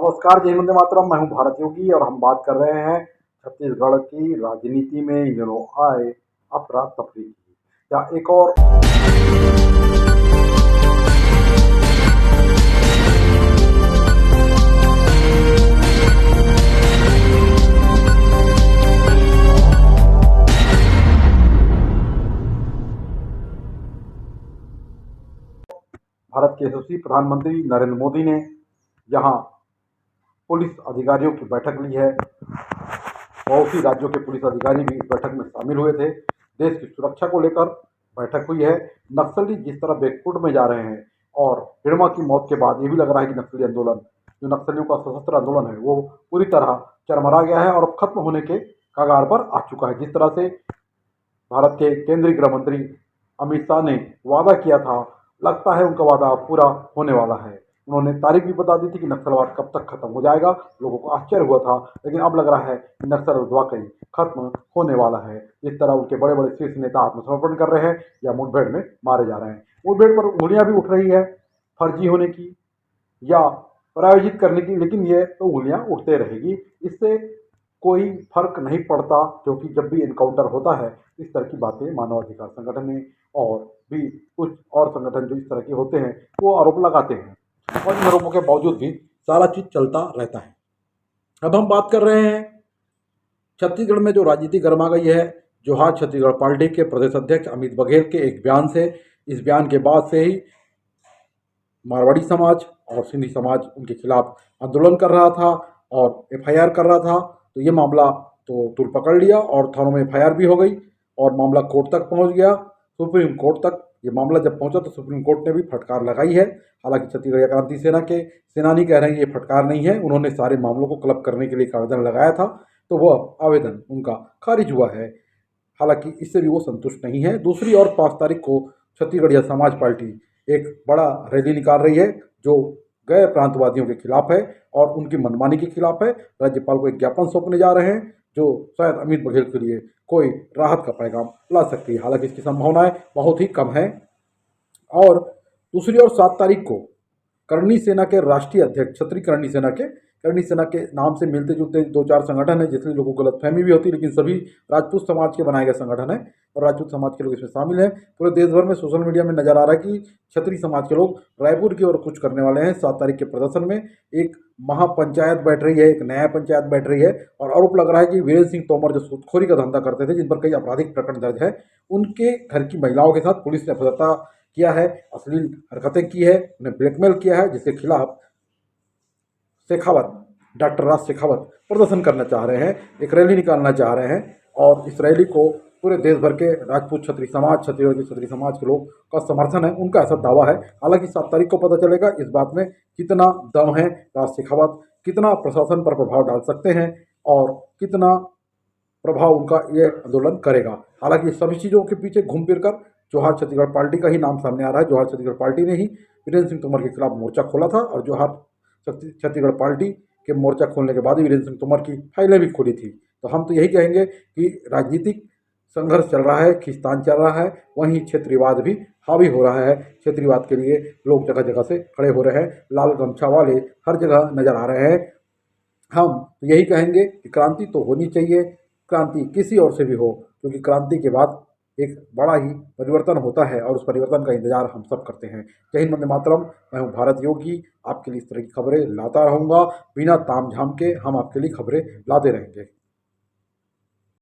नमस्कार, जय वंदे मातरम। मैं हूं भारत योगी और हम बात कर रहे हैं छत्तीसगढ़ की राजनीति में इन दिनों आए अफरा तफरी की। या एक और भारत के यशस्वी प्रधानमंत्री नरेंद्र मोदी ने यहाँ पुलिस अधिकारियों की बैठक ली है। बहुत सी राज्यों के पुलिस अधिकारी भी इस बैठक में शामिल हुए थे। देश की सुरक्षा को लेकर बैठक हुई है। नक्सली जिस तरह बैकफुट में जा रहे हैं और हिड़मा की मौत के बाद ये भी लग रहा है कि नक्सली आंदोलन, जो नक्सलियों का सशस्त्र आंदोलन है, वो पूरी तरह चरमरा गया है और अब खत्म होने के कगार पर आ चुका है। जिस तरह से भारत के केंद्रीय गृह मंत्री अमित शाह ने वादा किया था, लगता है उनका वादा पूरा होने वाला है। उन्होंने तारीख भी बता दी थी कि नक्सलवाद कब तक खत्म हो जाएगा। लोगों को आश्चर्य हुआ था, लेकिन अब लग रहा है कि नक्सलवाद वाकई खत्म होने वाला है। इस तरह उनके बड़े बड़े शीर्ष नेता आत्मसमर्पण कर रहे हैं या मुठभेड़ में मारे जा रहे हैं। मुठभेड़ पर उंगलियां भी उठ रही है फर्जी होने की या प्रायोजित करने की, लेकिन ये तो उंगलियां उठते रहेगी। इससे कोई फर्क नहीं पड़ता, क्योंकि जब भी एनकाउंटर होता है इस तरह की बातें मानवाधिकार संगठन ने और भी कुछ और संगठन जो इस तरह के होते हैं वो आरोप लगाते हैं, और इन आरोपों के बावजूद भी सारा चीज चलता रहता है। अब हम बात कर रहे हैं छत्तीसगढ़ में जो राजनीति गर्मा गई है। जोहार छत्तीसगढ़ पार्टी के प्रदेश अध्यक्ष अमित बघेल के एक बयान से, इस बयान के बाद से ही मारवाड़ी समाज और सिंधी समाज उनके खिलाफ आंदोलन कर रहा था और एफआईआर कर रहा था। तो ये मामला तो तुल पकड़ लिया और थानों में एफआईआर भी हो गई और मामला कोर्ट तक पहुंच गया, सुप्रीम कोर्ट तक। ये मामला जब पहुंचा तो सुप्रीम कोर्ट ने भी फटकार लगाई है। हालांकि छत्तीसगढ़ क्रांति सेना के सेनानी कह रहे हैं ये फटकार नहीं है, उन्होंने सारे मामलों को क्लब करने के लिए एक आवेदन लगाया था, तो वह आवेदन उनका खारिज हुआ है। हालांकि इससे भी वो संतुष्ट नहीं है। दूसरी ओर 5 तारीख को छत्तीसगढ़िया समाज पार्टी एक बड़ा रैली निकाल रही है जो गैर प्रांतवादियों के खिलाफ है और उनकी मनमानी के खिलाफ है। राज्यपाल को एक ज्ञापन सौंपने जा रहे हैं जो शायद अमित बघेल के लिए कोई राहत का पैगाम ला सकती है। हालांकि इसकी संभावनाएं बहुत ही कम है। और दूसरी ओर 7 तारीख को करणी सेना के राष्ट्रीय अध्यक्ष, क्षत्रिय करणी सेना के नाम से मिलते जुलते 2-4 संगठन है, जिससे लोगों को गलतफहमी भी होती है, लेकिन सभी राजपूत समाज के बनाए गए संगठन है और राजपूत समाज के लोग इसमें शामिल हैं। पूरे देश भर में सोशल मीडिया में नजर आ रहा है कि क्षत्रिय समाज के लोग रायपुर की ओर कुछ करने वाले हैं। 7 तारीख के प्रदर्शन में एक महापंचायत बैठ रही है, एक न्याय पंचायत बैठ रही है और आरोप लग रहा है कि वीरेंद्र सिंह तोमर जो सूदखोरी का धंधा करते थे, जिन पर कई आपराधिक प्रकरण दर्ज है, उनके घर की महिलाओं के साथ पुलिस ने अभद्रता किया है, अश्लील हरकतें की है, उन्हें ब्लैकमेल किया है, जिसके खिलाफ शेखावत, डॉक्टर राज शेखावत प्रदर्शन करना चाह रहे हैं, एक रैली निकालना चाह रहे हैं और इस रैली को पूरे देश भर के राजपूत क्षत्रिय समाज, छत्तीसगढ़ के क्षत्रिय समाज के लोग का समर्थन है, उनका ऐसा दावा है। हालांकि 7 तारीख को पता चलेगा इस बात में कितना दम है, राज शेखावत कितना प्रशासन पर प्रभाव डाल सकते हैं और कितना प्रभाव उनका ये आंदोलन करेगा। हालांकि सभी चीज़ों के पीछे घूम फिर कर जोहार छत्तीसगढ़ पार्टी का ही नाम सामने आ रहा है। जोहार छत्तीसगढ़ पार्टी ने ही वीरेंद्र सिंह तोमर के खिलाफ मोर्चा खोला था और जोहार छत्तीसगढ़ पार्टी के मोर्चा खोलने के बाद ही वीरेंद्र सिंह तोमर की फाइलें भी खुली थी। तो हम तो यही कहेंगे कि राजनीतिक संघर्ष चल रहा है, खींचतान चल रहा है, वहीं क्षेत्रीयवाद भी हावी हो रहा है। क्षेत्रीयवाद के लिए लोग जगह जगह से खड़े हो रहे हैं, लाल गमछा वाले हर जगह नजर आ रहे हैं। हम तो यही कहेंगे कि क्रांति तो होनी चाहिए, क्रांति किसी और से भी हो, क्योंकि क्रांति के बाद एक बड़ा ही परिवर्तन होता है और उस परिवर्तन का इंतजार हम सब करते हैं। जय हिंद, वंदे मातरम। मैं हूँ भारत योगी, आपके लिए इस तरह की खबरें लाता रहूँगा। बिना ताम झाम के हम आपके लिए खबरें लाते रहेंगे।